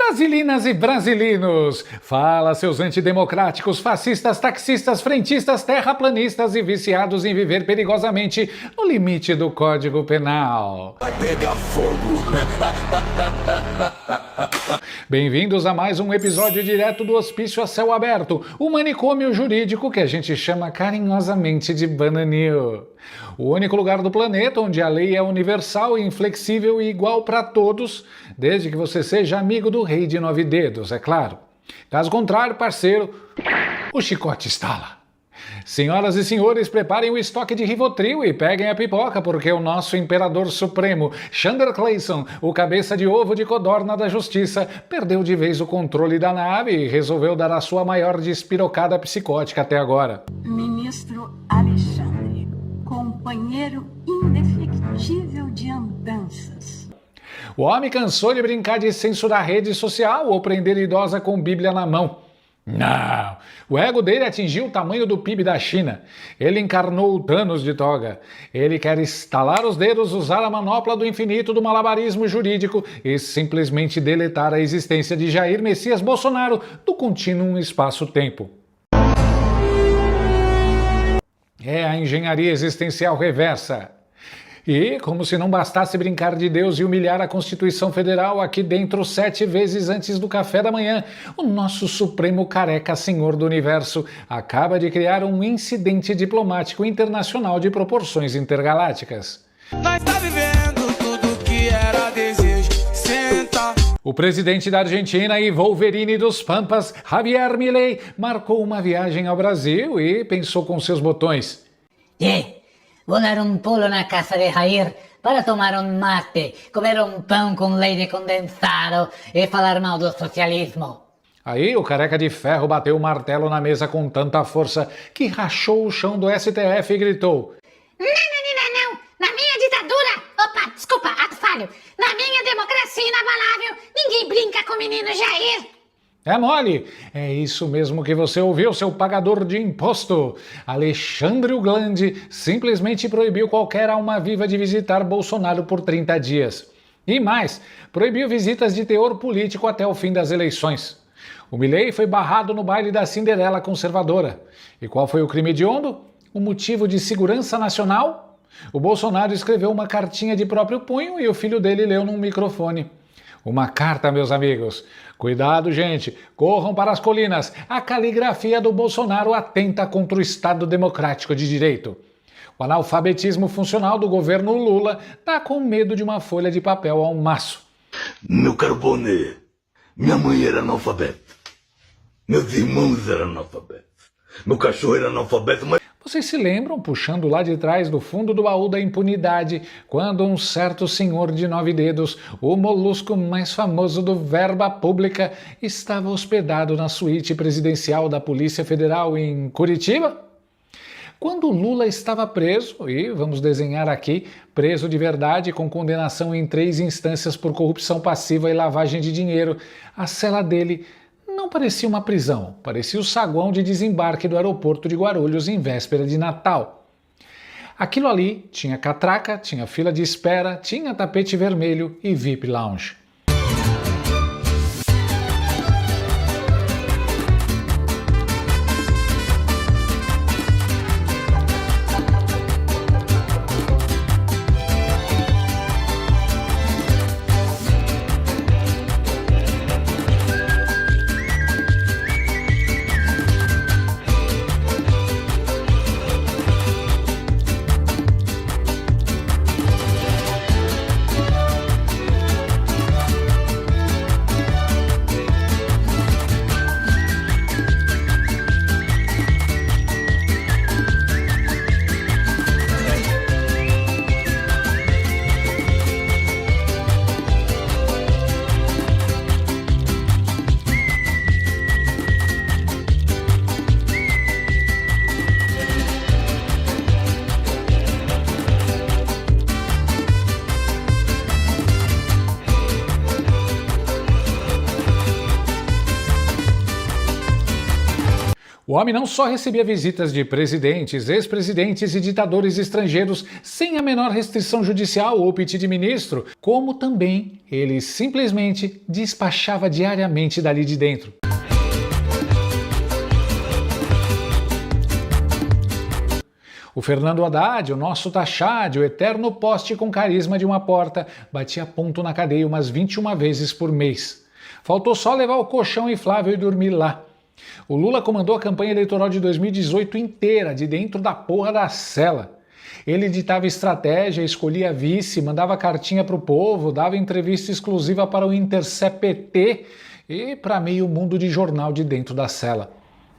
Brasilinas e brasilinos, fala seus antidemocráticos, fascistas, taxistas, frentistas, terraplanistas e viciados em viver perigosamente no limite do Código Penal. Vai pegar fogo. Bem-vindos a mais um episódio direto do Hospício a Céu Aberto, o manicômio jurídico que a gente chama carinhosamente de Bananinho. O único lugar do planeta onde a lei é universal, inflexível e igual para todos, desde que você seja amigo do rei de 9 dedos, é claro. Caso contrário, parceiro, o chicote estala. Senhoras e senhores, preparem o estoque de Rivotril e peguem a pipoca, porque o nosso imperador supremo, Xander Clayson, o cabeça de ovo de codorna da justiça, perdeu de vez o controle da nave e resolveu dar a sua maior despirocada psicótica até agora. Ministro Alexandre, companheiro indefectível de andanças. O homem cansou de brincar de censurar rede social ou prender idosa com Bíblia na mão. Não! O ego dele atingiu o tamanho do PIB da China. Ele encarnou o Thanos de toga. Ele quer estalar os dedos, usar a manopla do infinito do malabarismo jurídico e simplesmente deletar a existência de Jair Messias Bolsonaro do contínuo espaço-tempo. É a engenharia existencial reversa. E, como se não bastasse brincar de Deus e humilhar a Constituição Federal aqui dentro 7 vezes antes do café da manhã, o nosso Supremo Careca Senhor do Universo acaba de criar um incidente diplomático internacional de proporções intergalácticas. Nós tá vivendo tudo que era desejo. Senta. O presidente da Argentina e Wolverine dos Pampas, Javier Milei, marcou uma viagem ao Brasil e pensou com seus botões. Vou dar um pulo na casa de Jair para tomar um mate, comer um pão com leite condensado e falar mal do socialismo. Aí o careca de ferro bateu o martelo na mesa com tanta força que rachou o chão do STF e gritou: Não! Na minha ditadura, desculpa, ato falho, na minha democracia inabalável, ninguém brinca com o menino Jair. É mole! É isso mesmo que você ouviu, seu pagador de imposto! Alexandre o Grande simplesmente proibiu qualquer alma viva de visitar Bolsonaro por 30 dias. E mais, proibiu visitas de teor político até o fim das eleições. O Milei foi barrado no baile da Cinderela conservadora. E qual foi o crime hediondo? O motivo de segurança nacional? O Bolsonaro escreveu uma cartinha de próprio punho e o filho dele leu num microfone. Uma carta, meus amigos. Cuidado, gente. Corram para as colinas. A caligrafia do Bolsonaro atenta contra o Estado Democrático de Direito. O analfabetismo funcional do governo Lula está com medo de uma folha de papel ao maço. Meu caro Boné, minha mãe era analfabeta. Meus irmãos eram analfabetos. Meu cachorro era analfabeto, mas... Vocês se lembram, puxando lá de trás do fundo do baú da impunidade, quando um certo senhor de 9 dedos, o molusco mais famoso do verba pública, estava hospedado na suíte presidencial da Polícia Federal em Curitiba? Quando Lula estava preso, e vamos desenhar aqui, preso de verdade com condenação em 3 instâncias por corrupção passiva e lavagem de dinheiro, a cela dele não parecia uma prisão, parecia o saguão de desembarque do aeroporto de Guarulhos em véspera de Natal. Aquilo ali tinha catraca, tinha fila de espera, tinha tapete vermelho e VIP Lounge. O homem não só recebia visitas de presidentes, ex-presidentes e ditadores estrangeiros sem a menor restrição judicial ou pedido de ministro, como também ele simplesmente despachava diariamente dali de dentro. O Fernando Haddad, o nosso Tachad, o eterno poste com carisma de uma porta, batia ponto na cadeia umas 21 vezes por mês. Faltou só levar o colchão inflável e dormir lá. O Lula comandou a campanha eleitoral de 2018 inteira, de dentro da porra da cela. Ele ditava estratégia, escolhia vice, mandava cartinha pro povo, dava entrevista exclusiva para o Intercept e para meio mundo de jornal de dentro da cela.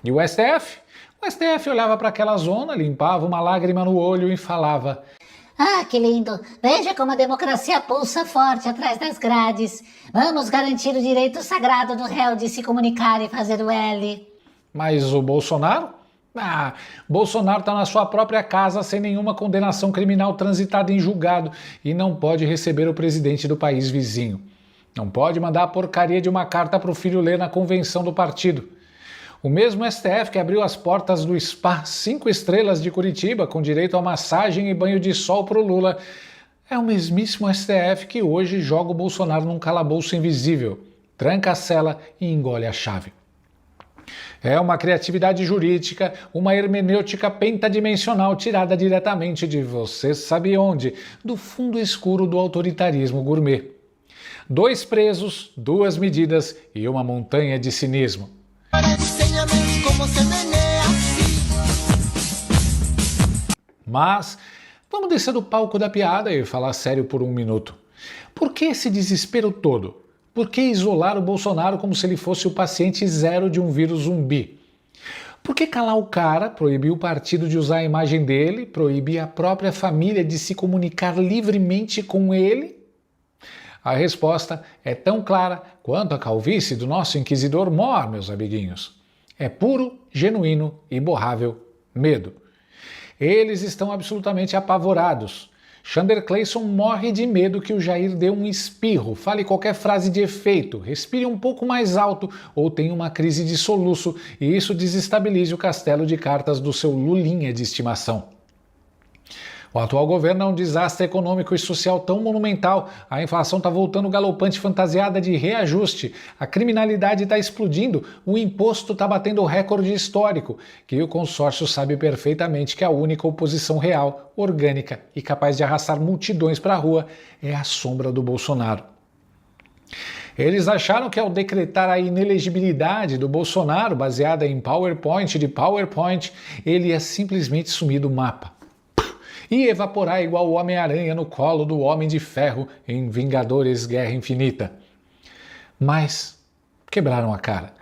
E o STF? O STF olhava para aquela zona, limpava uma lágrima no olho e falava: Ah, que lindo! Veja como a democracia pulsa forte atrás das grades. Vamos garantir o direito sagrado do réu de se comunicar e fazer o L. Mas o Bolsonaro? Bolsonaro está na sua própria casa sem nenhuma condenação criminal transitada em julgado e não pode receber o presidente do país vizinho. Não pode mandar a porcaria de uma carta para o filho ler na convenção do partido. O mesmo STF que abriu as portas do Spa 5 estrelas de Curitiba com direito a massagem e banho de sol para o Lula é o mesmíssimo STF que hoje joga o Bolsonaro num calabouço invisível, tranca a cela e engole a chave. É uma criatividade jurídica, uma hermenêutica pentadimensional tirada diretamente de você sabe onde, do fundo escuro do autoritarismo gourmet. 2 presos, 2 medidas e uma montanha de cinismo. Mas vamos descer do palco da piada e falar sério por um minuto. Por que esse desespero todo? Por que isolar o Bolsonaro como se ele fosse o paciente zero de um vírus zumbi? Por que calar o cara, proibir o partido de usar a imagem dele, proibir a própria família de se comunicar livremente com ele? A resposta é tão clara quanto a calvície do nosso inquisidor Mor, meus amiguinhos. É puro, genuíno e borrável medo. Eles estão absolutamente apavorados. Chandler Clayson morre de medo que o Jair dê um espirro, fale qualquer frase de efeito, respire um pouco mais alto ou tenha uma crise de soluço e isso desestabilize o castelo de cartas do seu Lulinha de estimação. O atual governo é um desastre econômico e social tão monumental, a inflação está voltando galopante fantasiada de reajuste, a criminalidade está explodindo, o imposto está batendo o recorde histórico, que o consórcio sabe perfeitamente que a única oposição real, orgânica e capaz de arrastar multidões para a rua é a sombra do Bolsonaro. Eles acharam que ao decretar a inelegibilidade do Bolsonaro, baseada em PowerPoint de PowerPoint, ele ia simplesmente sumir do mapa e evaporar igual o Homem-Aranha no colo do Homem de Ferro em Vingadores Guerra Infinita. Mas quebraram a cara.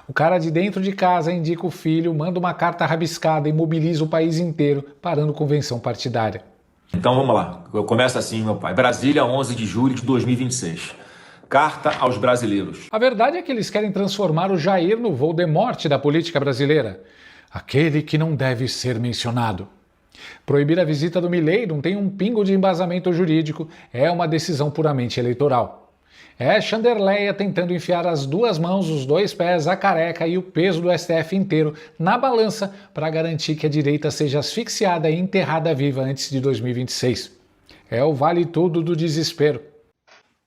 O cara de dentro de casa indica o filho, manda uma carta rabiscada e mobiliza o país inteiro, parando convenção partidária. Então vamos lá, eu começo assim, meu pai. Brasília, 11 de julho de 2026. Carta aos brasileiros. A verdade é que eles querem transformar o Jair no Voldemort da política brasileira. Aquele que não deve ser mencionado. Proibir a visita do Milei não tem um pingo de embasamento jurídico, é uma decisão puramente eleitoral. É Chanderleia tentando enfiar as 2 mãos, os 2 pés, a careca e o peso do STF inteiro na balança para garantir que a direita seja asfixiada e enterrada viva antes de 2026. É o vale tudo do desespero.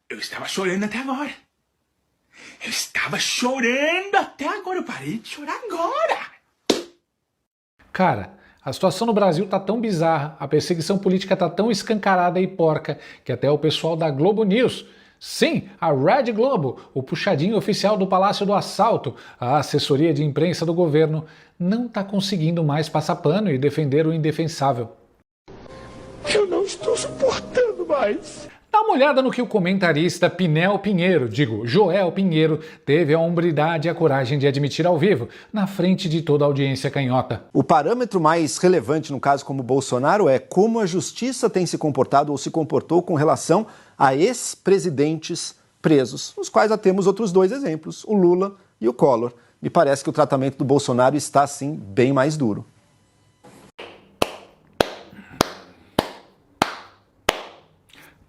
Eu estava chorando até agora. Eu parei de chorar agora. Cara, a situação no Brasil tá tão bizarra, a perseguição política tá tão escancarada e porca, que até o pessoal da Globo News, sim, a Red Globo, o puxadinho oficial do Palácio do Assalto, a assessoria de imprensa do governo, não tá conseguindo mais passar pano e defender o indefensável. Eu não estou suportando mais. Dá uma olhada no que o comentarista Joel Pinheiro, teve a hombridade e a coragem de admitir ao vivo, na frente de toda a audiência canhota. O parâmetro mais relevante no caso como Bolsonaro é como a justiça tem se comportado ou se comportou com relação a ex-presidentes presos, os quais já temos outros 2 exemplos, o Lula e o Collor. Me parece que o tratamento do Bolsonaro está, sim, bem mais duro.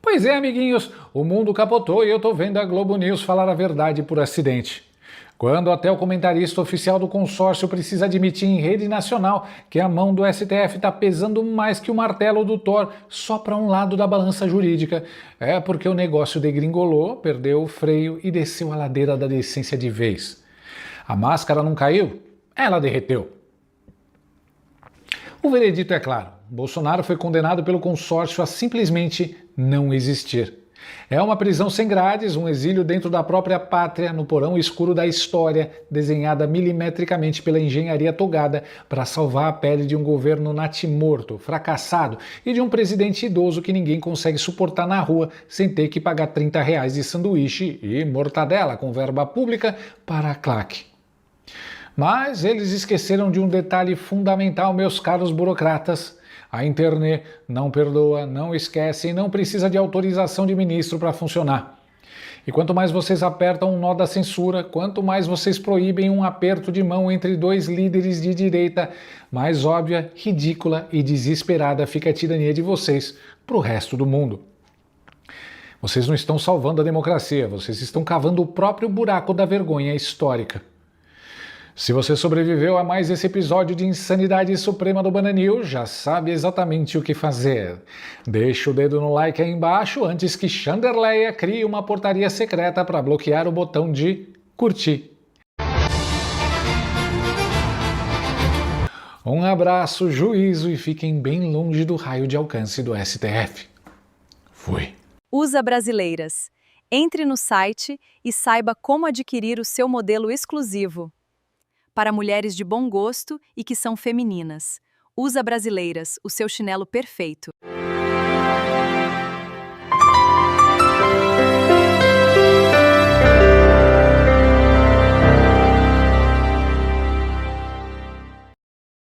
Pois é, amiguinhos, o mundo capotou e eu tô vendo a Globo News falar a verdade por acidente. Quando até o comentarista oficial do consórcio precisa admitir em rede nacional que a mão do STF está pesando mais que o martelo do Thor só para um lado da balança jurídica, é porque o negócio degringolou, perdeu o freio e desceu a ladeira da decência de vez. A máscara não caiu? Ela derreteu. O veredito é claro. Bolsonaro foi condenado pelo consórcio a simplesmente não existir. É uma prisão sem grades, um exílio dentro da própria pátria, no porão escuro da história, desenhada milimetricamente pela engenharia togada para salvar a pele de um governo natimorto, fracassado e de um presidente idoso que ninguém consegue suportar na rua sem ter que pagar R$30 de sanduíche e mortadela com verba pública para a claque. Mas eles esqueceram de um detalhe fundamental, meus caros burocratas. A internet não perdoa, não esquece e não precisa de autorização de ministro para funcionar. E quanto mais vocês apertam um nó da censura, quanto mais vocês proíbem um aperto de mão entre dois líderes de direita, mais óbvia, ridícula e desesperada fica a tirania de vocês para o resto do mundo. Vocês não estão salvando a democracia, vocês estão cavando o próprio buraco da vergonha histórica. Se você sobreviveu a mais esse episódio de Insanidade Suprema do Bananil, já sabe exatamente o que fazer. Deixa o dedo no like aí embaixo antes que Chanderleia crie uma portaria secreta para bloquear o botão de curtir. Um abraço, juízo e fiquem bem longe do raio de alcance do STF. Fui. USA Brasileiras. Entre no site e saiba como adquirir o seu modelo exclusivo. Para mulheres de bom gosto e que são femininas. USA Brasileiras, o seu chinelo perfeito.